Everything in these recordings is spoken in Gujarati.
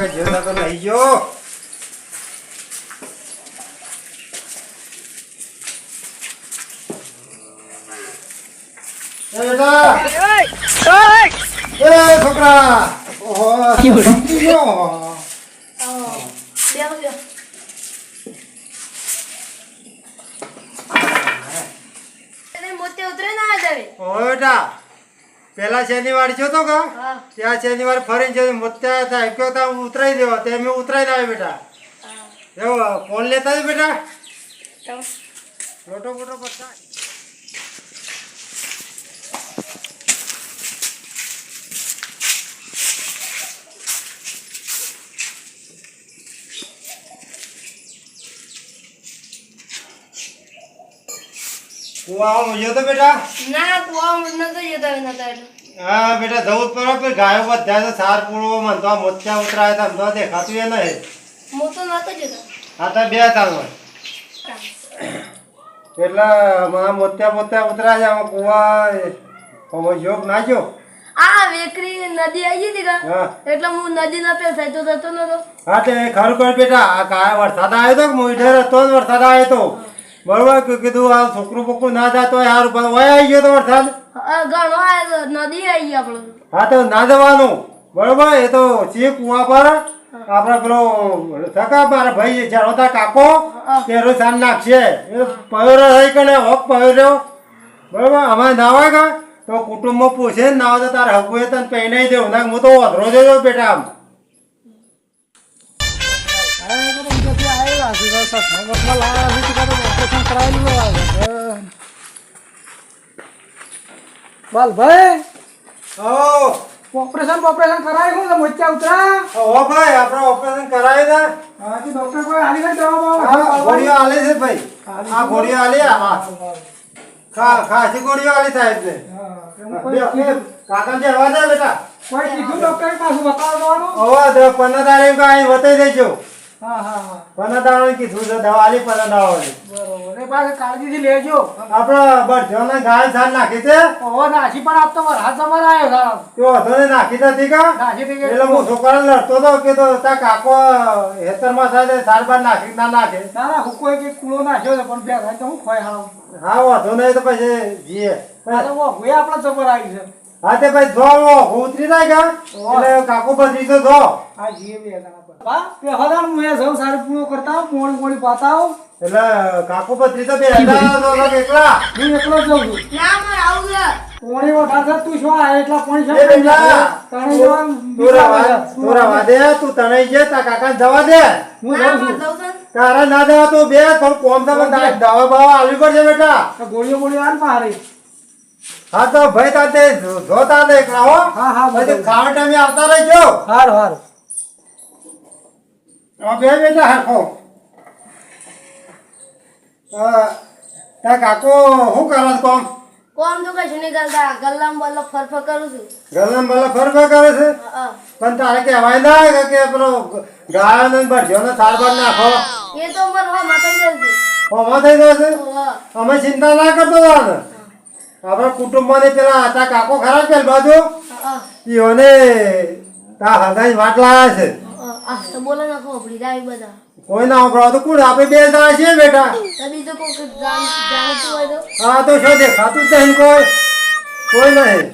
કે જેતા તો લઈ ગયો બેટા એ છોકરા ઓહો સમજી ગયો બેટા પેલા શનિવાર જો તો કા ત્યાં શનિવાર ફરીને જઈને મોત્યા હતા એક તો ઉતરાઈ દેવા તે મેં ઉતરાઈ લાવ્યો બેટા એવો ફોન લેતા જ બેટા ફોટો ફોટો પડતા કુવામાં જો તો બેટા ના કુવામાં નતો જતો નતો હા બેટા જવું જ પડે ગાયો બધા તો સાર પૂરવો મન તો મોત્યા ઉતરાય તો તો દેખાતું એ નહીં મો તો નતો જતો હા તો બે તાલ એટલે માં મોત્યા ઉતરાય છે આમાં કુવા યોગ નાખ્યો આ વેકરી નદી આવી હતી કા એટલે હું નદી ના પેસાય તો જતો નતો હા તે ખરું કર બેટા આ કાય વરસાદ આવ્યો તો મોઈઢેર હતો જ વરસાદ આવ્યો તો બરોબર કીધું આ છોકરું બોકરું ના જાતો હોય સારું પણ વય આવી ગયો તો વરસાદ ઘણો આવ્યો નદી આવી ગઈ આપણે હા તો ના જવાનું બરોબર એ તો છે કુવા પર આપડે પેલો સકા મારા ભાઈ જરોતા કાકો તેરો સાન નાખશે એ પયોરો રહી કે ને હોક પયોર્યો બરોબર અમારે નાવા કા તો કુટુંબમાં પૂછે ને નાવા તો તારે હકુએ તને પહેરાઈ દેવું ના હું તો વધરો જોયો બેટા આમ બોલ ભાઈ ઓપરેશન કરાયું ને મોચા ઉતરા ઓ ભાઈ આપણે ઓપરેશન કરાવ્યું ને હા ડોક્ટર કોઈ હાલી ગઈ દવા ગોળીઓ આલે છે ભાઈ આ ગોળીઓ આલી હા ખાસી ગોળીઓ આલી સાહેબ ને કાકા જે હવા દે બેટા કોઈ કીધું ડોક્ટર પાસે બતાવવાનું હવા દે 15 તારીખ કાંઈ બતાવી દેજો હા હા હા 15 તારીખ કીધું છે દવા આલી 15 દવા આલી બરોબર એ પાસે કાળજીથી લેજો આપણે બળજોને ગાય સાર નાખી છે ઓ નાસી પણ આપતો હાથ જબર આવ્યો સાહેબ તો અધોને નાખી નથી કા નાસી થઈ એટલે હું છોકરાને લડતો તો કે તો તા કાકો હેતરમાં સાથે સારબાર નાખી ના નાખે ના ના હુકો કે કુળો નાખ્યો છે પણ બે ભાઈ તો હું ખોય હાવ હા વાંધો નહીં તો પછી જીએ અરે ઓ હુએ આપણા જબર આવી છે હા તે ભાઈ ધો ઉતરી જાય કા એટલે કાકો બદલી તો ધો આ જીએ બે જણા પર બા તે હદાર હું એ સૌ સારી પૂરો કરતા મોડી મોડી પાતાઓ એટલે કાકો બદલી તો બે હતા તો એકલા હું એકલો જ જઉં છું ના માર આવું છે પોણી વધારે તું શું આ એટલા પોણી એ બેટા તણે જવાન તોરા વાદે તું તણાઈ જે તા કાકાને જવા દે હું ના જઉં માર છું જવું છે તારા ના દેવા તું બે થોડું કોમ તમે દવા બવા આલવી પડશે બેટા તો ગોળીઓ આન મારી હા તો ભાઈ તાતે જોતા દે એકલા હો હા હા પછી ખાવા ટાઈમે આવતા રહેજો હાર હાર આ બે બેટા હરખો તા કાકો શું કરો છો કોમ કોમ તો કશું નહીં કરતા ગલ્લામ બલ્લો ફરફર કરું છું ગલમ બલા ફરફર કરે છે હા પણ તારે કહેવાય ના કે પેલો ગાયોને બળજોને સારવાર નાખો એ તો મન હો માથાઈ જવું છે હોમાં થઈ જશે હા અમે ચિંતા ના કરતો તાને આપણા કુટુંબમાં પેલા હતા કાકો ખરા પેલ બાજુ હા ઈઓને તા હગાઈ વાટ લાયા છે આ તો બોલો ના ખોપડી જાય બધા કોઈ ના વાપરો તો કોણ આપણે બે જણા છીએ બેટા તો બીજું કોઈ જાણતું હોય તો હા તો શું દેખાતું જ નહીં કોઈ નહીં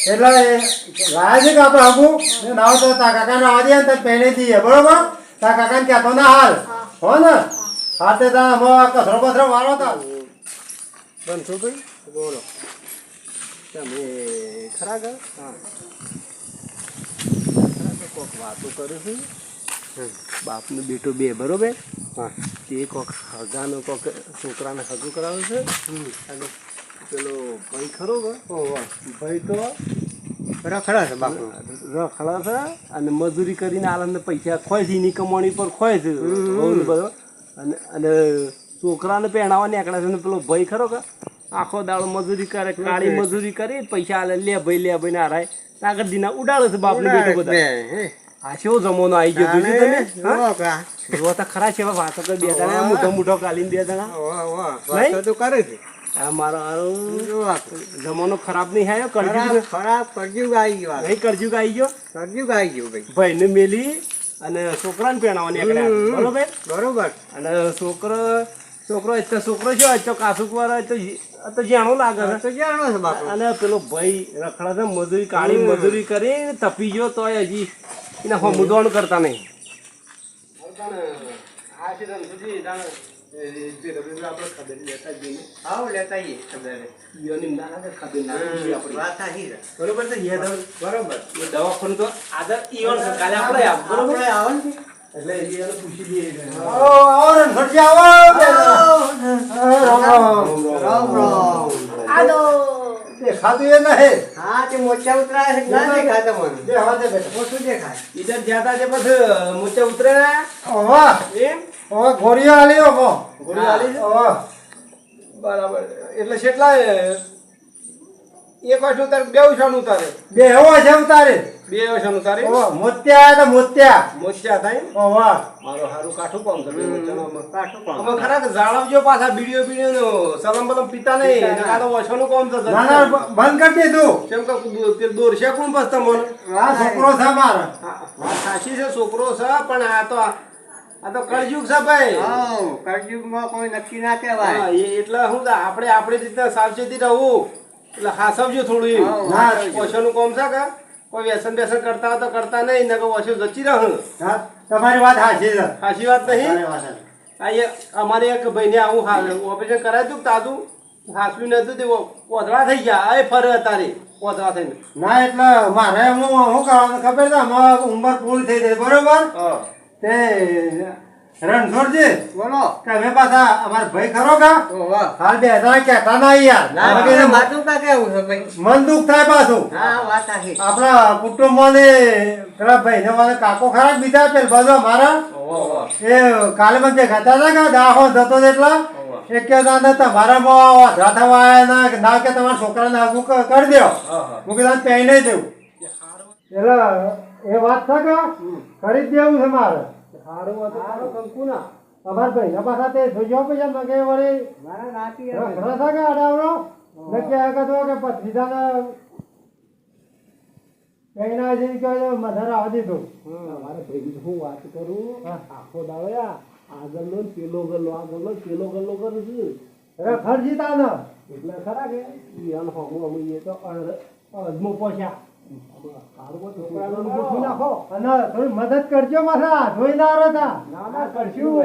એટલે લાયા છે કે આપણે હગું ના તો તા કાકાને આવવા દે ને તો પહેરી દઈએ બરોબર તા કાકાને કહેતો ના હાલ હો ને હા તે તા કચરો બચરો વાળો તા બનશો ભાઈ બોલો તમે ખરા ગયો હા કોક વાતો કરું છું બાપનો બેટો બે બરોબર હા તે કોક હગાનો કોક છોકરાને હગું કરાવે છે અને પેલો ભાઈ ખરો ભાઈ તો રખડા છે બાપુ રખડા છે અને મજૂરી કરીને આનંદ પૈસા ખોય છે એની કમાણી પર ખોય છે બરોબર અને છોકરાને પહેણાવા નીકળે છે ને પેલો ભાઈ ખરો કે આખો દાડો મજૂરી કરે કાળી મજૂરી કરી પૈસા આલે લે ભાઈ ના રાય આગળ દીના ઉડાડે છે બાપનો બેટો બધા આ કેવો જમાનો આવી ગયો જોયું તમે જો તો ખરા છે વાતો કરી બે જણા મોટો કાલીને બે જણા તો કરે છે આ મારો જમાનો ખરાબ નહીં આવ્યો ખરાબ કરજુગ આવી ગયો નહીં કરજુગ આવી ગયો ભાઈ ને મેલી અને છોકરાને પહેણાવવા નીકળ્યા બરોબર બરોબર. અને છોકરો એટલે છોકરો શું હોય તો કાસુક વાળો તો જાણો લાગે છે તો જાણો છે બાપુ. અને પેલો ભાઈ રખડા છે મજૂરી કાળી મજૂરી કરી તપી ગયો તો હજી એને મુદવાનું કરતા નહીં આવો લેતા આવીએ ખબર. વાત સાચી છે. બરોબર છે બરોબર. એ દવાખાનું તો આગળ ઈવન છે કાલે આપણે આપ બરોબર આપણે આવો ને. એટલે એને પૂછી દઈએ આવો આવો રણછોડજી આવો રામ રામ. આદો દેખાતું એ નહીં હા તે મોચા ઉતરાય છે ના દેખાતા મને. જે હવા દે બેટા ઓછું દેખાય. ઈધર જાતા છે પછી મોચા ઉતરે ઓવા એમ ઓવા ગોળીઓ આલી ઓવો ગોળીઓ આલી છે? ઓવા બરાબર એટલે કેટલા એક વર્ષ ઉતારે બે વર્ષ ઉતારે બે એવો છે ઉતારે બે વર્ષ ઉતારે ઓવા મોત્યા તો મોત્યા મોચ્યા થાય ઓવા મારો હારું કાઠું કામ કરે મોચામાં કાઠું પણ. અમે ખરા કે જાળવજો પાછા બીડીઓ નો સલમ બલમ પીતા નહીં પીતા નહીં. આ તો વર્ષોનું કામ છે ના ના બંધ કરી દીધું કેમ કે પેલું દોરશે કોણ બસ તમને આ છોકરો છે મારો વાત સાચી છે છોકરો છે પણ આ તો કળયુગ છે ભાઈ હા, કળયુગમાં કોઈ નક્કી ના હા, કહેવાય. એટલે શું છે આપણે આપણી રીતે સાવચેતી રહું એટલે હાસવજો થોડું એવું. હા, ના હાસવજો. ઓછોનું કામ છે કે કોઈ વ્યસન બેસન કરતા હોય તો કરતા નહીં ને ઓછું જચી રહું હા, તમારી વાત સાચી છે સાચી વાત નહીં તમારી વાત સાચી. આ અમારે એક ભાઈને આવું ઓપરેશન કરાયું હતું તાતું હાસવી નતું તે કોથળા થઈ ગયા એ ફરે તારે કોથળા થઈને ના એટલે મારે હું શું કરવાનું ખબર છે અમારે ઉંમર પૂરી થઈ ગઈ બરોબર તે રણછોડજી બોલો. કે અમે પાછા અમારા ભાઈ ખરો કા ઓહો. હાલ બે હજાર કહેતા ના યાર ના, હવે ના, કે માથું કા કેવું છે ભાઈ? મન દુઃખ થાય પાછું હા, વાત સાચી. આપણા કુટુંબોને પેલા ભાઈને મને કાકો ખરા બીજા પેલ બધો મારા એ કાલે મને જે કહેતા હતા કે દાખો થતો જ એટલા એક કે દાદા તમારામાં વાંધા થવા આવ્યા ના ના કે તમારા છોકરાને આગું કરી દો હું કીધું પહેરી નહીં દેવું એટલે એ વાત છે કે કરી જ દેવું છે મારે સારું હતું કંકુ ના અમાર ભાઈ પાછા તે જોજો પૈસા મગે વળી મારા નાતી રખડા થા કે અડાવરો નક્કી આ કહેતો કે પથરીદાને કઈ ના જઈને કહે મધર આવવા દીધું મારે ભાઈ હું વાત કરું આખો દાડો આગળનો ને પેલો ગલ્લો આગળનો ને પેલો ગલ્લો કરું છું રખડજી તાને એટલે ખરા કે ઈ અન હોમું અમે એ તો અજમો પોછ્યા છોકરાનું ગોઠવી નાખો અને થોડી મદદ કરજો મારા જોઈ ના રહેતા ના ના કરશું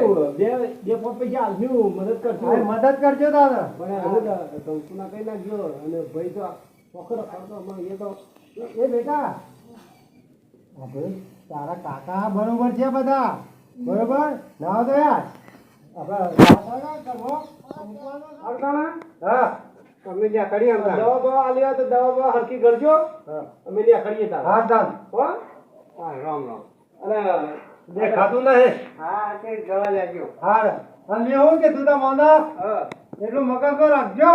બે પોત પૈસા આલ્યું મદદ કરશું મદદ કરજો તાને પણ હું કંકુના કઈ નાખ્યો અને ભાઈ તો પકડો કરતો એ તો એ બેટા આપણે તારા કાકા બરોબર છે બધા બરોબર ના તો યાર હા અમે ત્યાં કરીએ દવા બવા આલી હોય તો દવા બવા હરખી કરજો અમે ત્યાં કરીએ તાર હા તાન હો હા, રામ રામ. અને દેખાતું નહીં હા, તે જવા લેજો. હા અને એવું કે તું તો મોના એટલું મગજમાં રાખજો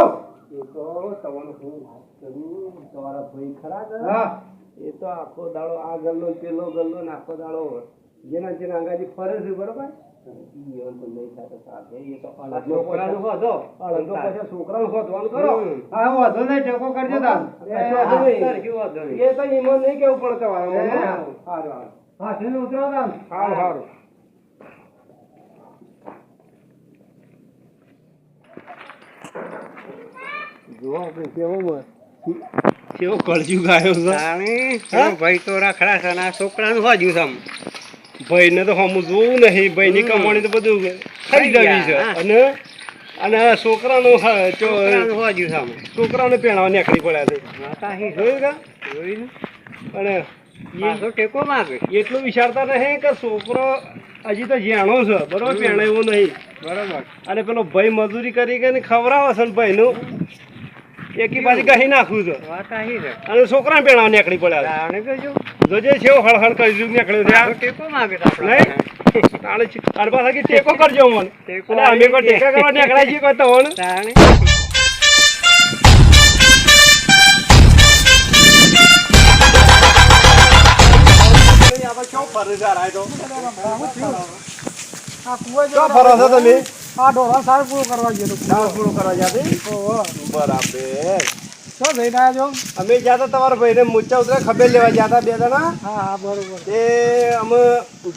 એ તો તમારું હું વાત કરું તમારા ભાઈ ખરા છે હા એ તો આખો દાડો આ ગલ્લો ને પેલો ગલ્લો ને આખો દાડો જેના જેના અંગાજી ફરે છે બરોબર ઈ એવન તો નહીં થાય તો સાથે એ તો છોકરાનું હોધો. અળંગો પછી છોકરાનું શોધવાનું કરો હા વાંધો નહીં ટેકો કરજો તાન વાંધો નહીં. સરખી વાંધો નહીં. એ તો ઈમો નહીં કેવું પડે તમારે હા. સારું હા થઈને ઉતરો તાન સારું સારું જો આપણે કેવો કળજુગ આવ્યો છે તાણી, તારો ભાઈ તો રખડા છે ને આ છોકરાનું હોજ્યું છે આમ. ભાઈને તો હમું જોવું નહીં ભાઈની કમાણી તો બધું થઈ જવી છે હા. અને છોકરાનું છોકરાનું હોજ્યું છે આમ. છોકરાને પહેણાવા નીકળી પડ્યા છે વાત સાચી છે. જોયું કા જોયું ને? અને પાછો ટેકો માગે. એટલું વિચારતા નહીં કે છોકરો હજી તો જાણો છે બરોબર પહેણે એવું નહીં બરોબર. અને પેલો ભાઈ મજૂરી કરી કરીને ખવડાવે છે ને ભાઈનું એકી પાછી કહી નાખવું છે વાત સાચી છે. અને છોકરાને પહેણાવા નીકળી પડ્યા તાણે કહેજો. છે જોજે છે હળહળ કરી નીકળ્યો છે પાછો ટેકો માગે તો આપણે. નહીં તાણે તાર પાસે ટેકો કરજો મને ટેકો અને અમે કોઈ ટેકા કરવા નીકળ્યા છીએ કોઈ તો તાણે. ક્યાં ફરો છો તમે આ ડોરા સાર પૂરો કરવા ગયો પૂરો કરવા જાતે બરાબર શું જઈને આવ્યા છો? અમે ગયા હતા તમારા ભાઈને મૂચા ઉતરે ખબર લેવા ગયા હતા 2 જણા. હા હા બરોબર. તે અમે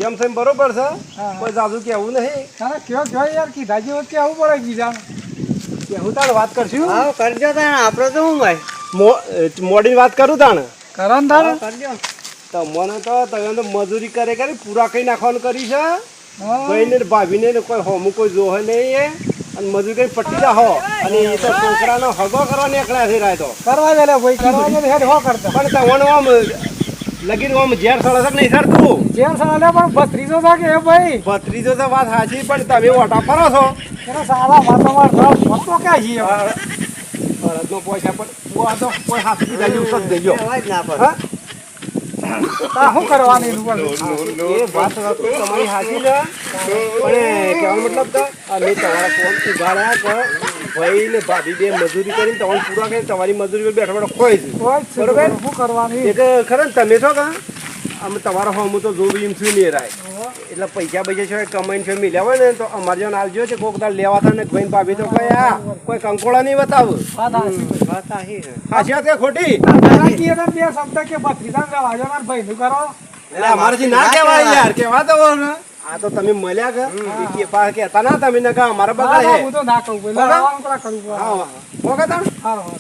જેમ છે એમ બરોબર છે. હા. કોઈ જાજુ કેવું નહીં. ના ના કયો યાર કીધા જેવું જ કેવું પડે બીજાને. કેવું તાણ વાત કરશું. હા કરજો તાણ આપણે તો હું ભાઈ મોડીની વાત કરું તાણ. કરો ને તારે. કરજો તમને તો તમે તો મજૂરી કરી પૂરા કઈ નાખવાનું કરી છે. હા. ભાઈને ને ભાભીને ને કોઈ હોમું કોઈ જોહે નહીં એ. અને મજૂરી કરી પટ્ટી જાહો. અને એ તો છોકરાનો હગો કરવા નીકળ્યા છે રાય તો. કરવા દે લે ભાઈ કરવા દે હેડ હો કરતા. પણ તમને આમ લગીન આમ ઝેર સળસ નહીં સરતું. જેમ સાલે પણ ભત્રીજો છે કે એ ભાઈ ભત્રીજો તો વાત સાચી પણ તમે ઓટા ફરો છો. એના સારા માથામાં રસ મતો ક્યાં છીએ અડધો પૈસા પણ હું તો કોઈ હાથ પીધા જેવું સજ દેજો. કહેવાય જ ના પડે હા તા શું કરવાની એનું બોલ. એ વાત તમારી સાચી છે પણ કહેવાનો મતલબ તો અમે તમારા ફોન ઉગાડ્યા કે ભાઈ ને ભાભી બે મજૂરી કરીને તમારે પૂરા કરીને તમારી મજૂરી પર બેઠા બેઠા ખોઈ છે. કોઈ જ છે બરોબર? શું કરવાની. એક ખરે ને તમે છો કા અમે તમારા હોમ તો જોવું એમ છું નહીં રાય એટલે પૈસા છે કમાઈને છે મિલ્યા હોય ને તો અમારે જો આવજો છે કોક દાડ લેવા હતા ને ભાઈ ભાભી તો કોઈ આ કોઈ કંકોળા નહીં બતાવ. વાત સાચી. વાત સાચી છે ખાસિયત કે ખોટી તારા કીએ તો બે શબ્દ કે ભત્રીજાને જવા દો મારા ભાઈનું કરો. એટલે અમારેથી ના કહેવાય યાર કેવા તો આ તો તમે મળ્યા કે કહેતા ના તમે ને કા અમારા ના, બગાડે ના, હું તો ના કહું ભાઈ. બરાબર? લાવવાનું પેલા કરવું પડે. હા ઓકે તાણ હારું, હારું.